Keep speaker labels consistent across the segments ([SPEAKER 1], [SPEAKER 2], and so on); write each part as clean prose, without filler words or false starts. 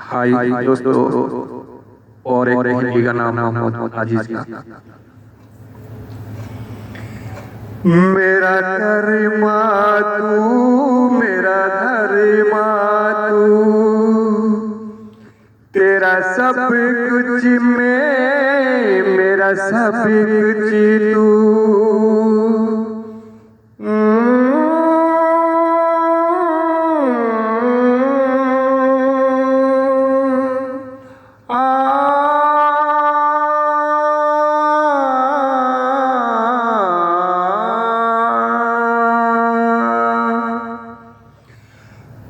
[SPEAKER 1] हाय दोस्तों, और एक हिंदी का नाम मोहम्मद अजीज का। मेरा धर्मा तू, मेरा धर्मा तू, तेरा सब कुछ मैं, मेरा सब कुछ तू।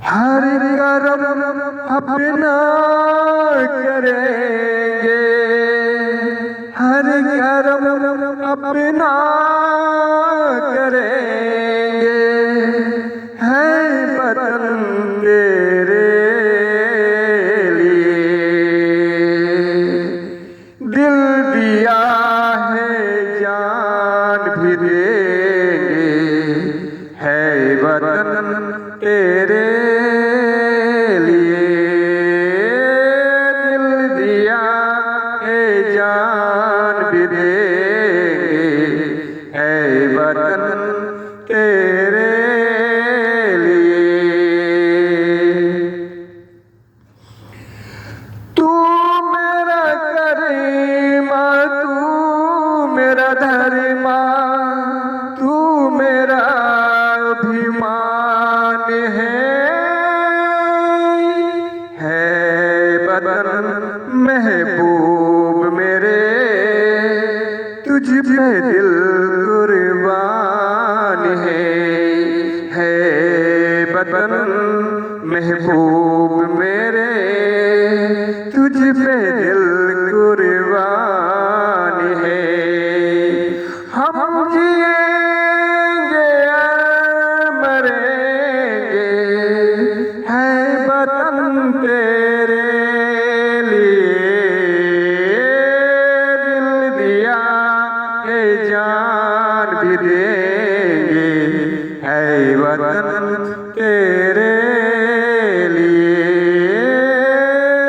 [SPEAKER 1] हर करम अपना करेंगे, हर करम अपना करेंगे, है वतन तेरे लिए। दिल दिया है जान भी देंगे, है वतन तेरे लिए। दिल दिया है जान भी देंगे, है वतन तेरे लिए। तू मेरा करीमा, तू मेरा धर्मा, तू मेरा अभिमान है वतन महबूब मेरे, तुझ पे दिल कुर्बान है वतन महबूब मेरे, तुझ पे दिल कुर्बान है। हम जिएंगे मरेंगे, है वतन तेरे लिए। दिल दिया है जान भी देंगे, है वतन तेरे लिए।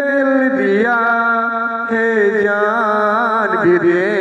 [SPEAKER 1] दिल दिया है जान भी देंगे।